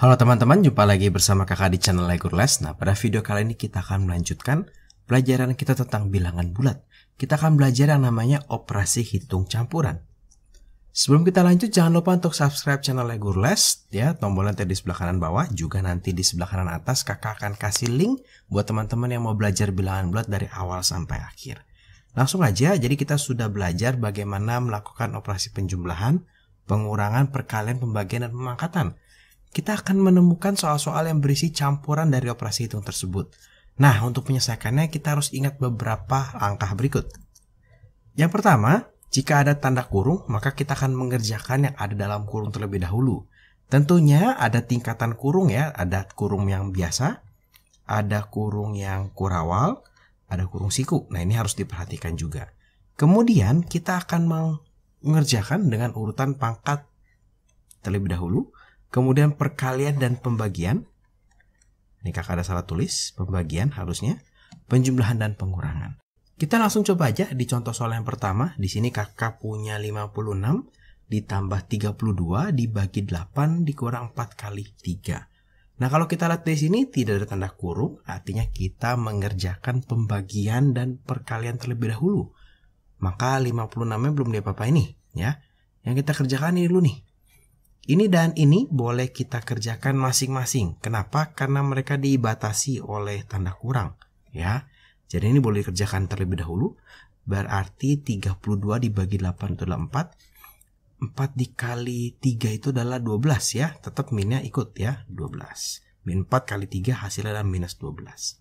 Halo teman-teman, jumpa lagi bersama kakak di channel Lego Les. Nah, pada video kali ini kita akan melanjutkan pelajaran kita tentang bilangan bulat. Kita akan belajar yang namanya operasi hitung campuran. Sebelum kita lanjut, jangan lupa untuk subscribe channel Lego Les ya, tombolnya nanti di sebelah kanan bawah, juga nanti di sebelah kanan atas kakak akan kasih link buat teman-teman yang mau belajar bilangan bulat dari awal sampai akhir. Langsung aja, jadi kita sudah belajar bagaimana melakukan operasi penjumlahan, pengurangan, perkalian, pembagian, dan pemangkatan. Kita akan menemukan soal-soal yang berisi campuran dari operasi hitung tersebut. Nah, untuk menyelesaikannya kita harus ingat beberapa langkah berikut. Yang pertama, jika ada tanda kurung, maka kita akan mengerjakan yang ada dalam kurung terlebih dahulu. Tentunya ada tingkatan kurung ya, ada kurung yang biasa, ada kurung yang kurawal, ada kurung siku. Nah, ini harus diperhatikan juga. Kemudian kita akan mengerjakan dengan urutan pangkat terlebih dahulu. Kemudian perkalian dan pembagian. Ini kakak ada salah tulis, pembagian harusnya, penjumlahan dan pengurangan. Kita langsung coba aja di contoh soal yang pertama. Di sini kakak punya 56 ditambah 32 dibagi 8 dikurang 4 kali 3. Nah, kalau kita lihat di sini tidak ada tanda kurung, artinya kita mengerjakan pembagian dan perkalian terlebih dahulu. Maka 56-nya belum diapa-apain nih, ya. Yang kita kerjakan ini dulu nih. Ini dan ini boleh kita kerjakan masing-masing. Kenapa? Karena mereka dibatasi oleh tanda kurang, ya. Jadi ini boleh dikerjakan terlebih dahulu. Berarti 32 dibagi 8 itu adalah 4. 4 dikali 3 itu adalah 12 ya. Tetap minnya ikut ya, 12. Min 4 kali 3 hasilnya adalah minus 12.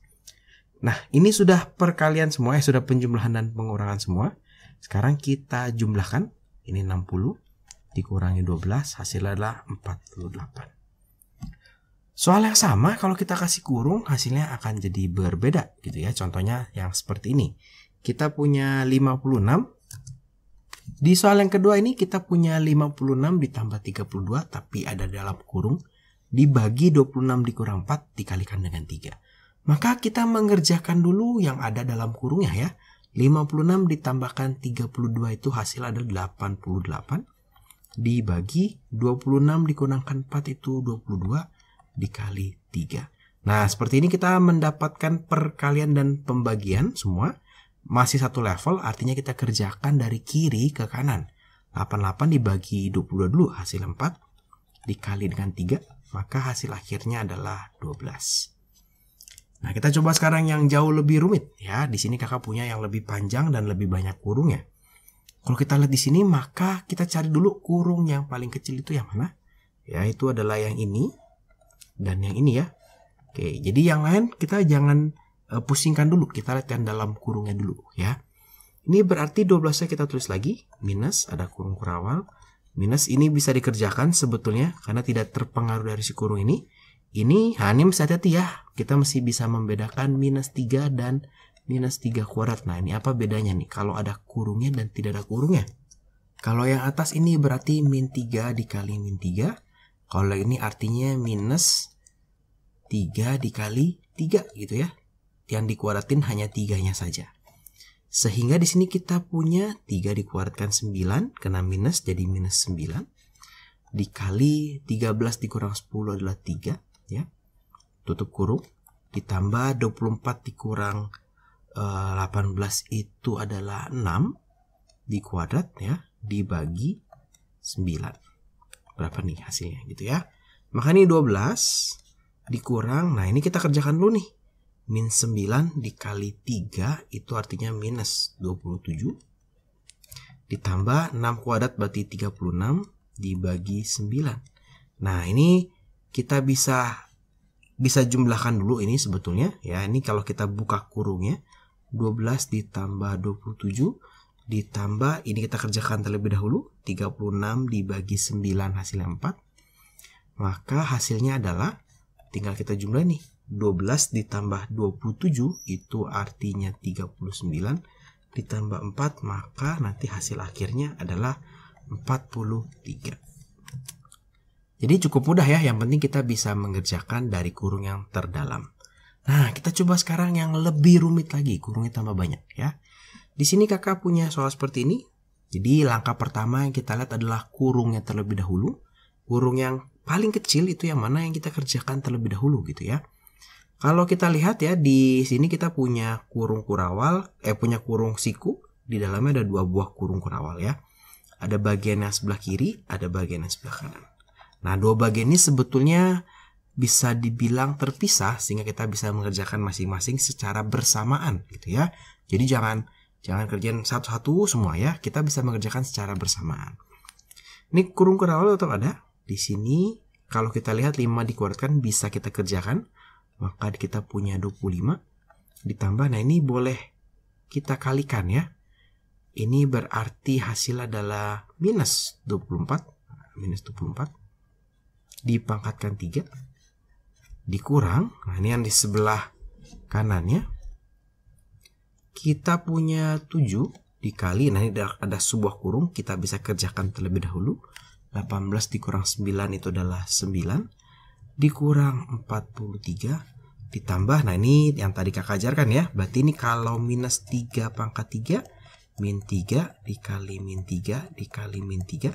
Nah, ini sudah perkalian semua, sudah penjumlahan dan pengurangan semua. Sekarang kita jumlahkan. Ini 60. Dikurangi 12, hasilnya adalah 48. Soal yang sama, kalau kita kasih kurung, hasilnya akan jadi berbeda gitu ya. Contohnya yang seperti ini. Kita punya 56. Di soal yang kedua ini kita punya 56 ditambah 32, tapi ada dalam kurung. Dibagi 26 dikurang 4, dikalikan dengan 3. Maka kita mengerjakan dulu yang ada dalam kurungnya ya. 56 ditambahkan 32 itu hasil adalah 88. Dibagi 26 dikurangkan 4 itu 22 dikali 3. Nah, seperti ini kita mendapatkan perkalian dan pembagian semua. Masih satu level, artinya kita kerjakan dari kiri ke kanan. 88 dibagi 22 dulu, hasil 4. Dikali dengan 3, maka hasil akhirnya adalah 12. Nah, kita coba sekarang yang jauh lebih rumit. Ya, di sini kakak punya yang lebih panjang dan lebih banyak kurungnya. Kalau kita lihat di sini, maka kita cari dulu kurung yang paling kecil itu yang mana? Ya, itu adalah yang ini dan yang ini ya. Oke, jadi yang lain kita jangan pusingkan dulu. Kita lihat yang dalam kurungnya dulu ya. Ini berarti 12-nya kita tulis lagi. Minus, ada kurung kurawal. Minus ini bisa dikerjakan sebetulnya karena tidak terpengaruh dari si kurung ini. Ini mesti hati-hati ya. Kita masih bisa membedakan minus 3 dan minus 3 kuadrat. Nah, ini apa bedanya nih kalau ada kurungnya dan tidak ada kurungnya? Kalau yang atas ini berarti min 3 dikali min 3. Kalau ini artinya minus 3 dikali 3 gitu ya. Yang dikuadratin hanya 3-nya saja. Sehingga di sini kita punya 3 dikuadratkan 9. Kena minus jadi minus 9. Dikali 13 dikurang 10 adalah 3. Ya. Tutup kurung. Ditambah 24 dikurang 18 itu adalah 6 di kuadrat ya, dibagi 9. Berapa nih hasilnya gitu ya. Maka ini 12 dikurang, nah ini kita kerjakan dulu nih. Min 9 dikali 3 itu artinya minus 27. Ditambah 6 kuadrat berarti 36 dibagi 9. Nah, ini kita bisa jumlahkan dulu ini sebetulnya ya. Ini kalau kita buka kurungnya 12 ditambah 27 ditambah ini kita kerjakan terlebih dahulu 36 dibagi 9 hasilnya 4. Maka hasilnya adalah tinggal kita jumlah nih 12 ditambah 27 itu artinya 39 ditambah 4 maka nanti hasil akhirnya adalah 43. Jadi cukup mudah ya, yang penting kita bisa mengerjakan dari kurung yang terdalam. Nah, kita coba sekarang yang lebih rumit lagi, kurungnya tambah banyak ya. Di sini kakak punya soal seperti ini. Jadi langkah pertama yang kita lihat adalah kurungnya terlebih dahulu. Kurung yang paling kecil itu yang mana yang kita kerjakan terlebih dahulu gitu ya. Kalau kita lihat ya, di sini kita punya kurung kurawal, punya kurung siku. Di dalamnya ada 2 buah kurung kurawal ya. Ada bagian yang sebelah kiri, ada bagian yang sebelah kanan. Nah, 2 bagian ini sebetulnya bisa dibilang terpisah sehingga kita bisa mengerjakan masing-masing secara bersamaan gitu ya. Jadi jangan kerjain satu-satu semua ya. Kita bisa mengerjakan secara bersamaan. Ini kurung kurawal tetap ada. Di sini kalau kita lihat 5 dikuadratkan bisa kita kerjakan. Maka kita punya 25 ditambah, nah ini boleh kita kalikan ya. Ini berarti hasil adalah minus 24. Minus 24 dipangkatkan 3 dikurang, nah ini yang di sebelah kanannya. Kita punya 7 dikali, nah ini ada sebuah kurung, kita bisa kerjakan terlebih dahulu. 18 dikurang 9 itu adalah 9. Dikurang 43 ditambah, nah ini yang tadi kakak ajarkan ya, berarti ini kalau minus 3 pangkat 3 min 3 dikali min 3 dikali min 3,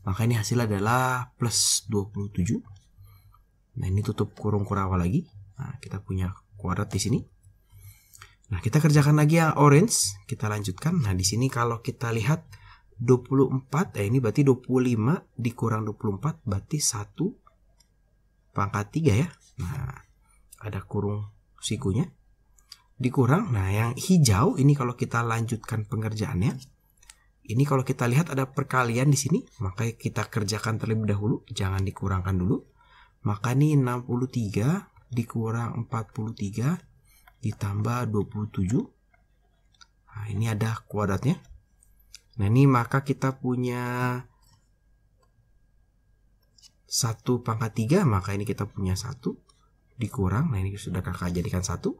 maka ini hasil adalah plus 27. Nah ini tutup kurung kurawal lagi, nah kita punya kuadrat di sini. Nah kita kerjakan lagi yang orange, kita lanjutkan. Nah di sini kalau kita lihat 24, ini berarti 25 dikurang 24 berarti 1 pangkat 3 ya. Nah, ada kurung sikunya. Dikurang, nah yang hijau ini kalau kita lanjutkan pengerjaannya. Ini kalau kita lihat ada perkalian di sini, maka kita kerjakan terlebih dahulu, jangan dikurangkan dulu. Maka ini 63 dikurang 43 ditambah 27. Nah, ini ada kuadratnya. Nah, ini maka kita punya 1 pangkat 3, maka ini kita punya 1 dikurang, nah ini sudah kakak jadikan 1.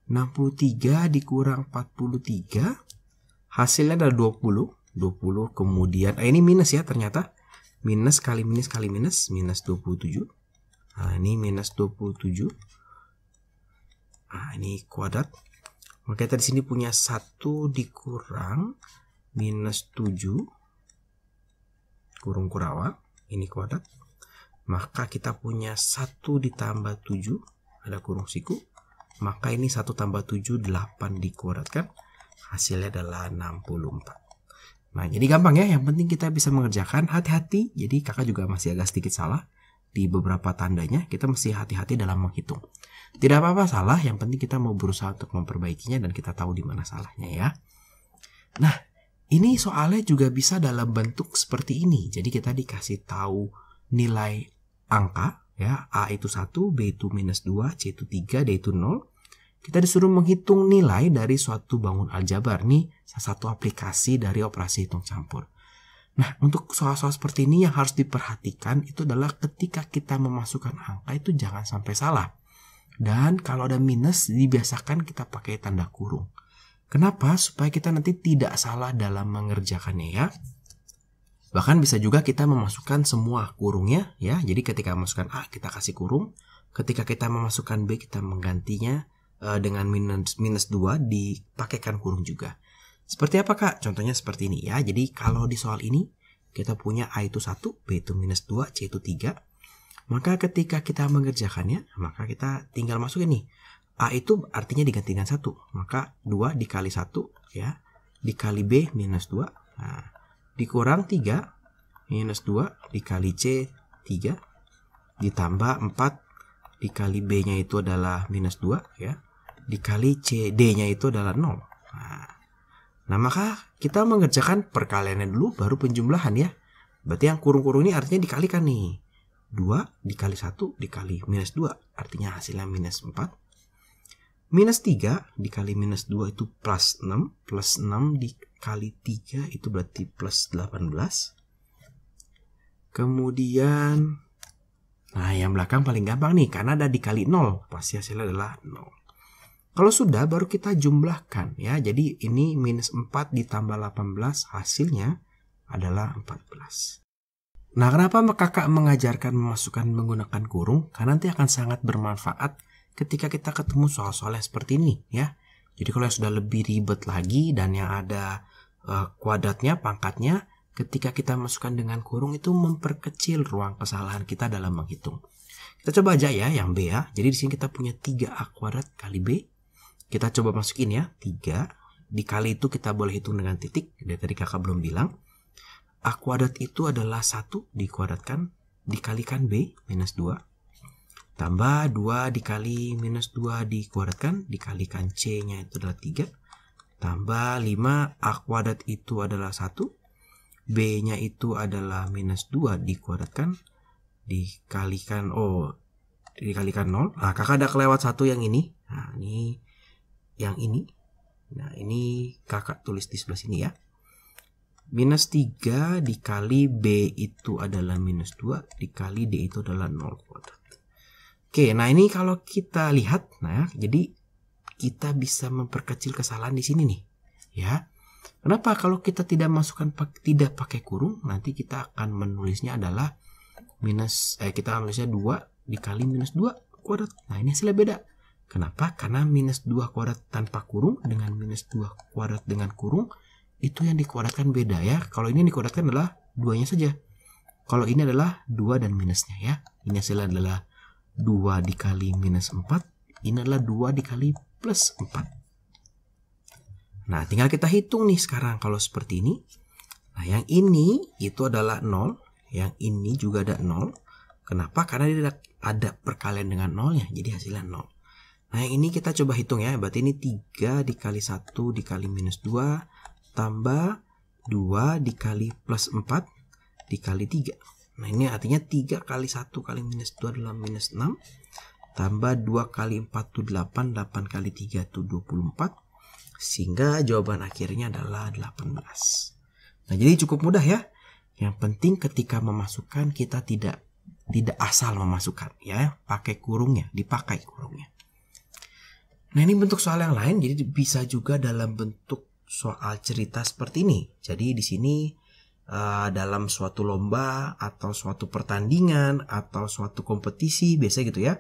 63 dikurang 43, hasilnya adalah 20. 20 kemudian, ini minus ya ternyata. Minus kali minus kali minus, minus 27. Nah ini minus 27. Nah ini kuadrat. Maka kita di sini punya 1 dikurang minus 7 kurung kurawal, ini kuadrat. Maka kita punya 1 ditambah 7, ada kurung siku. Maka ini 1 tambah 7, 8 dikuadratkan. Hasilnya adalah 64. Nah jadi gampang ya, yang penting kita bisa mengerjakan. Hati-hati, jadi kakak juga masih agak sedikit salah di beberapa tandanya. Kita mesti hati-hati dalam menghitung. Tidak apa-apa salah, yang penting kita mau berusaha untuk memperbaikinya dan kita tahu di mana salahnya ya. Nah ini soalnya juga bisa dalam bentuk seperti ini. Jadi kita dikasih tahu nilai angka ya, A itu 1, B itu minus 2, C itu 3, D itu 0. Kita disuruh menghitung nilai dari suatu bangun aljabar. Nih salah satu aplikasi dari operasi hitung campur. Nah untuk soal-soal seperti ini yang harus diperhatikan itu adalah ketika kita memasukkan angka itu jangan sampai salah. Dan kalau ada minus dibiasakan kita pakai tanda kurung. Kenapa? Supaya kita nanti tidak salah dalam mengerjakannya ya. Bahkan bisa juga kita memasukkan semua kurungnya ya. Jadi ketika memasukkan A kita kasih kurung. Ketika kita memasukkan B kita menggantinya dengan minus 2 dipakaikan kurung juga. Seperti apa kak? Contohnya seperti ini ya. Jadi kalau di soal ini kita punya A itu 1, B itu minus 2, C itu 3. Maka ketika kita mengerjakannya maka kita tinggal masukin nih. A itu artinya diganti dengan 1. Maka 2 dikali 1 ya. Dikali B minus 2. Nah, dikurang 3 minus 2 dikali C 3 ditambah 4 dikali B nya itu adalah minus 2 ya, dikali C D nya itu adalah 0. Nah maka kita mengerjakan perkaliannya dulu baru penjumlahan ya. Berarti yang kurung-kurung ini artinya dikalikan nih. 2 dikali 1 dikali minus 2 artinya hasilnya minus 4. Minus 3 dikali minus 2 itu plus 6. Plus 6 dikali 3 itu berarti plus 18. Kemudian, nah yang belakang paling gampang nih. Karena ada dikali 0. Pasti hasilnya adalah 0. Kalau sudah baru kita jumlahkan ya. Jadi ini minus 4 ditambah 18 hasilnya adalah 14. Nah kenapa kakak mengajarkan memasukkan menggunakan kurung? Karena nanti akan sangat bermanfaat ketika kita ketemu soal-soal yang seperti ini ya. Jadi kalau yang sudah lebih ribet lagi dan yang ada kuadratnya, pangkatnya, ketika kita masukkan dengan kurung itu memperkecil ruang kesalahan kita dalam menghitung. Kita coba aja ya yang B ya. Jadi di sini kita punya 3A kuadrat kali B. Kita coba masukin ya, 3 dikali itu kita boleh hitung dengan titik. Dari tadi kakak belum bilang. A kuadrat itu adalah 1 dikuadratkan dikalikan B minus 2. Tambah 2 dikali minus 2 dikuadratkan dikalikan C-nya itu adalah 3. Tambah 5 A kuadrat itu adalah 1. B-nya itu adalah minus 2 dikuadratkan dikalikan dikalikan 0. Nah, kakak ada kelewat 1 yang ini. Nah, ini yang ini. Nah, ini kakak tulis di sebelah sini ya. Minus 3 dikali B itu adalah minus 2 dikali D itu adalah 0 kuadrat. Oke, nah ini kalau kita lihat, nah jadi kita bisa memperkecil kesalahan di sini nih, ya. Kenapa? Kalau kita tidak masukkan tidak pakai kurung, nanti kita akan menulisnya adalah kita menulisnya 2 dikali minus 2 kuadrat. Nah, ini hasilnya beda. Kenapa? Karena minus 2 kuadrat tanpa kurung dengan minus 2 kuadrat dengan kurung itu yang dikuadratkan beda ya. Kalau ini dikuadratkan adalah 2-nya saja. Kalau ini adalah 2 dan minusnya ya. Ini hasilnya adalah 2 dikali minus 4. Ini adalah 2 dikali plus 4. Nah, tinggal kita hitung nih sekarang kalau seperti ini. Nah, yang ini itu adalah 0. Yang ini juga ada 0. Kenapa? Karena dia ada perkalian dengan 0-nya. Jadi hasilnya 0. Nah, yang ini kita coba hitung ya. Berarti ini 3 dikali 1 dikali minus 2. Tambah 2 dikali plus 4 dikali 3. Nah, ini artinya 3 kali 1 kali minus 2 adalah minus 6. Tambah 2 kali 4 itu 8. 8 kali 3 itu 24. Sehingga jawaban akhirnya adalah 18. Nah, jadi cukup mudah ya. Yang penting ketika memasukkan kita tidak asal memasukkan ya. Pakai kurungnya, dipakai kurungnya. Nah, ini bentuk soal yang lain. Jadi bisa juga dalam bentuk soal cerita seperti ini. Jadi di sini dalam suatu lomba atau suatu pertandingan atau suatu kompetisi biasa gitu ya.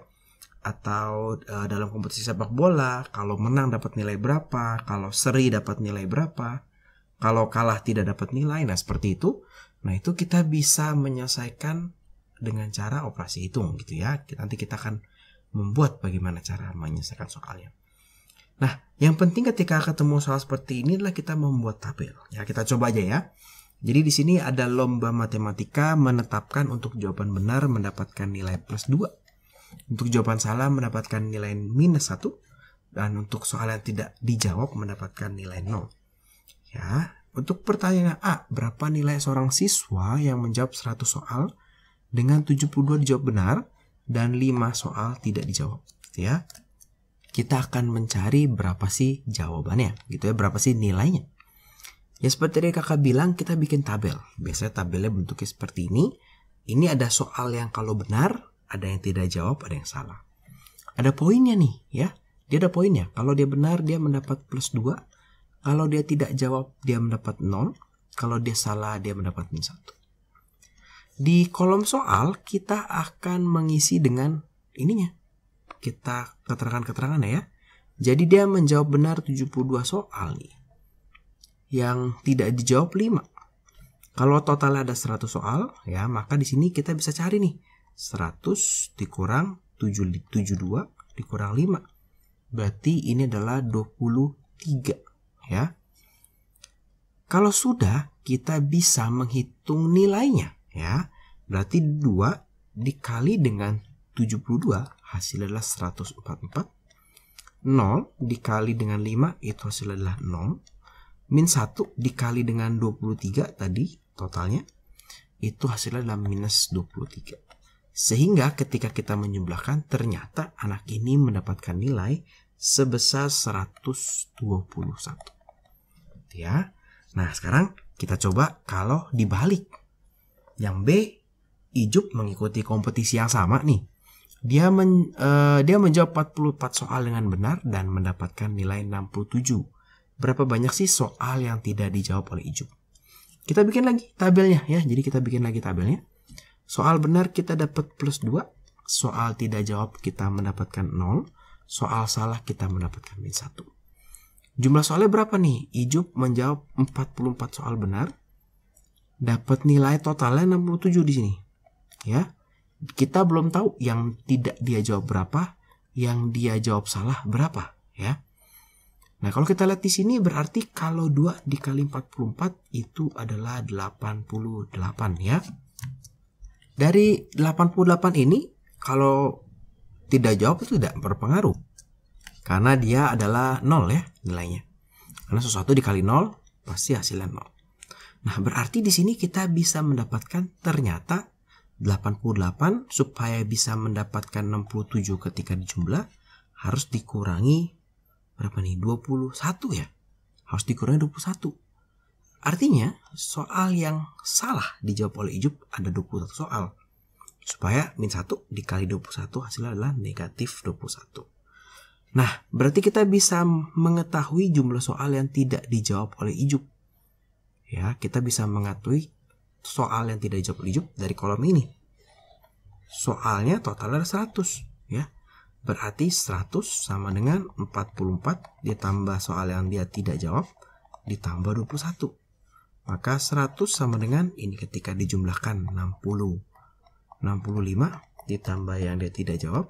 Atau dalam kompetisi sepak bola, kalau menang dapat nilai berapa, kalau seri dapat nilai berapa, kalau kalah tidak dapat nilai. Nah, seperti itu. Nah, itu kita bisa menyelesaikan dengan cara operasi hitung gitu ya. Nanti kita akan membuat bagaimana cara menyelesaikan soalnya. Nah, yang penting ketika ketemu soal seperti ini adalah kita membuat tabel. Ya, kita coba aja ya. Jadi di sini ada lomba matematika menetapkan untuk jawaban benar mendapatkan nilai plus 2. Untuk jawaban salah mendapatkan nilai minus 1. Dan untuk soal yang tidak dijawab mendapatkan nilai 0. Ya, untuk pertanyaan A, berapa nilai seorang siswa yang menjawab 100 soal dengan 72 dijawab benar dan 5 soal tidak dijawab. Ya. Kita akan mencari berapa sih jawabannya gitu ya, berapa sih nilainya. Ya seperti tadi kakak bilang, kita bikin tabel. Biasanya tabelnya bentuknya seperti ini. Ini ada soal yang kalau benar, ada yang tidak jawab, ada yang salah. Ada poinnya nih ya. Dia ada poinnya. Kalau dia benar dia mendapat plus 2. Kalau dia tidak jawab dia mendapat 0. Kalau dia salah dia mendapat minus 1. Di kolom soal kita akan mengisi dengan ininya. Kita keterangan-keterangannya ya. Jadi dia menjawab benar 72 soal nih. Yang tidak dijawab 5. Kalau total ada 100 soal ya, maka di sini kita bisa cari nih. 100 dikurang 72 dikurang 5. Berarti ini adalah 23 ya. Kalau sudah kita bisa menghitung nilainya ya. Berarti 2 dikali dengan 72 hasilnya adalah 144. 0 dikali dengan 5 itu hasilnya adalah 0. Min 1 dikali dengan 23 tadi totalnya itu hasilnya adalah minus 23. Sehingga ketika kita menjumlahkan ternyata anak ini mendapatkan nilai sebesar 121. Ya. Nah, sekarang kita coba kalau dibalik. Yang B, Ijup mengikuti kompetisi yang sama nih. Dia menjawab 44 soal dengan benar dan mendapatkan nilai 67. Berapa banyak sih soal yang tidak dijawab oleh Ijup? Kita bikin lagi tabelnya ya. Jadi kita bikin lagi tabelnya. Soal benar kita dapat plus 2. Soal tidak jawab kita mendapatkan 0. Soal salah kita mendapatkan minus 1. Jumlah soalnya berapa nih? Ijup menjawab 44 soal benar dapat nilai totalnya 67 di sini. Ya. Kita belum tahu yang tidak dia jawab berapa, yang dia jawab salah berapa, ya. Nah, kalau kita lihat di sini berarti kalau 2 dikali 44 itu adalah 88, ya. Dari 88 ini kalau tidak jawab itu tidak berpengaruh. Karena dia adalah 0 ya nilainya. Karena sesuatu dikali 0 pasti hasilnya 0. Nah, berarti di sini kita bisa mendapatkan ternyata 88 supaya bisa mendapatkan 67 ketika dijumlah harus dikurangi berapa nih? 21 ya. Harus dikurangi 21. Artinya soal yang salah dijawab oleh Ijub ada 21 soal. Supaya min 1 dikali 21 hasilnya adalah negatif 21. Nah, berarti kita bisa mengetahui jumlah soal yang tidak dijawab oleh Ijub. Ya, kita bisa mengetahui soal yang tidak dijawab oleh Ijub dari kolom ini. Soalnya totalnya 100, ya. Berarti 100 sama dengan 44 ditambah soal yang dia tidak jawab ditambah 21. Maka 100 sama dengan ini ketika dijumlahkan 60. 65 ditambah yang dia tidak jawab.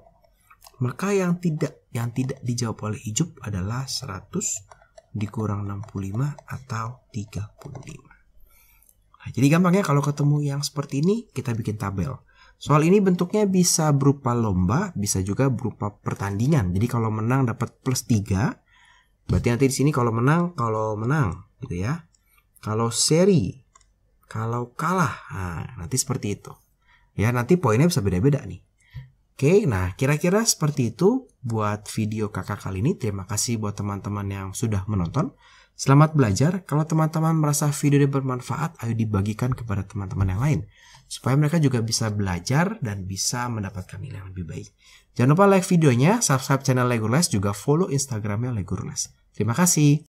Maka yang tidak dijawab oleh Ijub adalah 100 dikurang 65 atau 35. Nah, jadi gampang ya kalau ketemu yang seperti ini kita bikin tabel. Soal ini bentuknya bisa berupa lomba, bisa juga berupa pertandingan. Jadi kalau menang dapat plus 3, berarti nanti di sini kalau menang gitu ya. Kalau seri, kalau kalah, nah, nanti seperti itu. Ya, nanti poinnya bisa beda-beda nih. Oke, nah kira-kira seperti itu buat video kakak kali ini. Terima kasih buat teman-teman yang sudah menonton. Selamat belajar. Kalau teman-teman merasa video ini bermanfaat, ayo dibagikan kepada teman-teman yang lain. Supaya mereka juga bisa belajar dan bisa mendapatkan nilai yang lebih baik. Jangan lupa like videonya, subscribe channel LEGO Les, juga follow Instagramnya LEGO Les. Terima kasih.